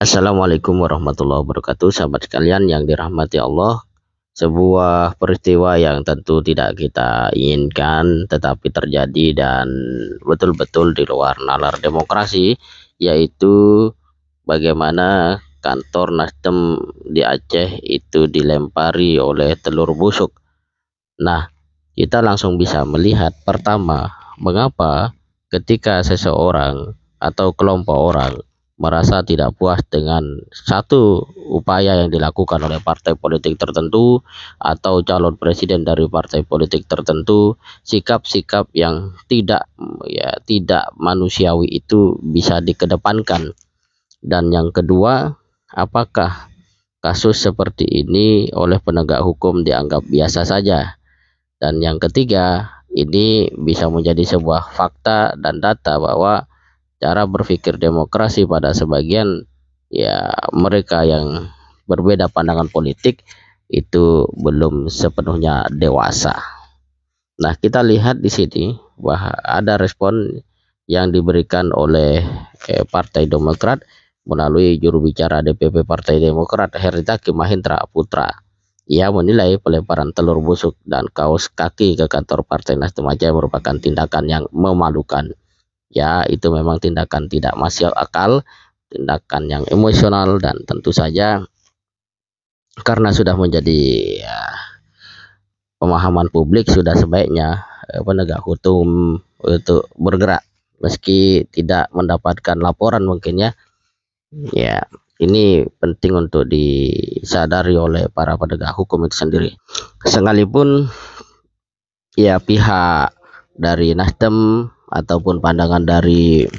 Assalamualaikum warahmatullahi wabarakatuh, sahabat sekalian yang dirahmati Allah. Sebuah peristiwa yang tentu tidak kita inginkan tetapi terjadi dan betul-betul di luar nalar demokrasi, yaitu bagaimana kantor Nasdem di Aceh itu dilempari oleh telur busuk. Nah, kita langsung bisa melihat pertama, mengapa ketika seseorang atau kelompok orang merasa tidak puas dengan satu upaya yang dilakukan oleh partai politik tertentu atau calon presiden dari partai politik tertentu, sikap-sikap yang tidak manusiawi itu bisa dikedepankan. Dan yang kedua, apakah kasus seperti ini oleh penegak hukum dianggap biasa saja? Dan yang ketiga, ini bisa menjadi sebuah fakta dan data bahwa cara berpikir demokrasi pada sebagian mereka yang berbeda pandangan politik itu belum sepenuhnya dewasa. Nah, kita lihat di sini bahwa ada respon yang diberikan oleh Partai Demokrat melalui juru bicara DPP Partai Demokrat Heritaki Mahendra Putra. Ia menilai pelemparan telur busuk dan kaos kaki ke kantor Partai Nasdem Aceh merupakan tindakan yang memalukan. Ya, itu memang tindakan tidak masuk akal, tindakan yang emosional, dan tentu saja karena sudah menjadi pemahaman publik, sudah sebaiknya penegak hukum untuk bergerak meski tidak mendapatkan laporan mungkin ya. Ini penting untuk disadari oleh para penegak hukum itu sendiri. Sekalipun pihak dari Nasdem ataupun pandangan dari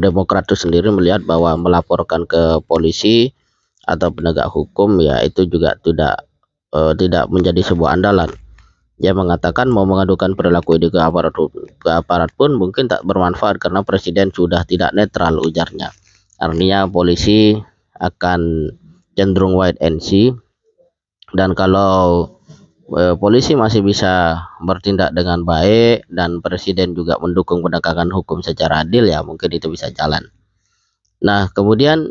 Demokrat itu sendiri melihat bahwa melaporkan ke polisi atau penegak hukum itu juga tidak menjadi sebuah andalan. Dia mengatakan mau mengadukan perilaku ini ke aparat pun mungkin tak bermanfaat karena presiden sudah tidak netral, ujarnya. Artinya polisi akan cenderung wait and see, dan kalau polisi masih bisa bertindak dengan baik dan presiden juga mendukung penegakan hukum secara adil, ya mungkin itu bisa jalan. Nah, kemudian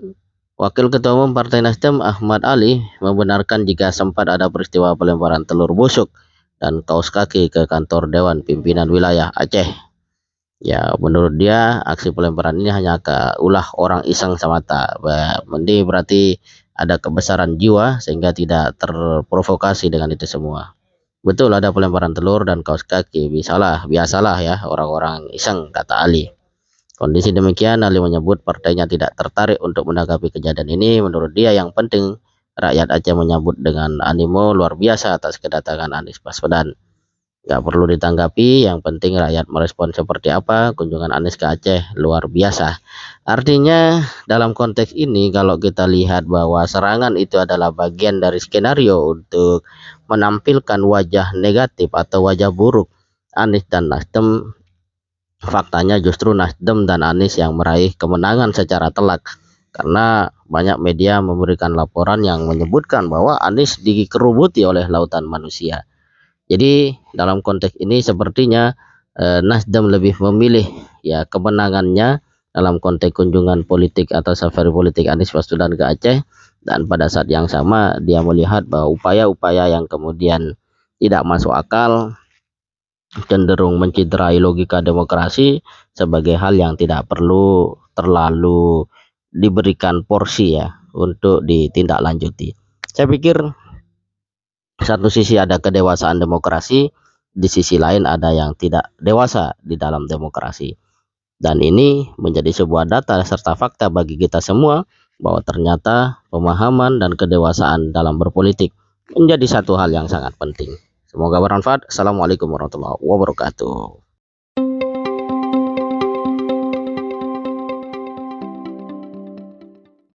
Wakil Ketua Umum Partai Nasdem Ahmad Ali membenarkan jika sempat ada peristiwa pelemparan telur busuk dan kaos kaki ke kantor Dewan Pimpinan Wilayah Aceh. Ya, menurut dia aksi pelemparan ini hanya ulah orang iseng semata. Ini berarti ada kebesaran jiwa sehingga tidak terprovokasi dengan itu semua. Betul ada pelemparan telur dan kaos kaki, biasalah ya orang-orang iseng, kata Ali. Kondisi demikian, Ali menyebut partainya tidak tertarik untuk menanggapi kejadian ini. Menurut dia yang penting rakyat Aceh menyambut dengan animo luar biasa atas kedatangan Anies Baswedan. Gak perlu ditanggapi, yang penting rakyat merespon seperti apa. Kunjungan Anies ke Aceh luar biasa. Artinya dalam konteks ini kalau kita lihat bahwa serangan itu adalah bagian dari skenario untuk menampilkan wajah negatif atau wajah buruk Anies dan Nasdem, faktanya justru Nasdem dan Anies yang meraih kemenangan secara telak, karena banyak media memberikan laporan yang menyebutkan bahwa Anies dikerubuti oleh lautan manusia. Jadi dalam konteks ini sepertinya Nasdem lebih memilih kemenangannya dalam konteks kunjungan politik atau safari politik Anies Baswedan ke Aceh, dan pada saat yang sama dia melihat bahwa upaya-upaya yang kemudian tidak masuk akal cenderung menciderai logika demokrasi sebagai hal yang tidak perlu terlalu diberikan porsi untuk ditindaklanjuti. Saya pikir satu sisi ada kedewasaan demokrasi, di sisi lain ada yang tidak dewasa di dalam demokrasi. Dan ini menjadi sebuah data serta fakta bagi kita semua bahwa ternyata pemahaman dan kedewasaan dalam berpolitik menjadi satu hal yang sangat penting. Semoga bermanfaat. Assalamualaikum warahmatullahi wabarakatuh.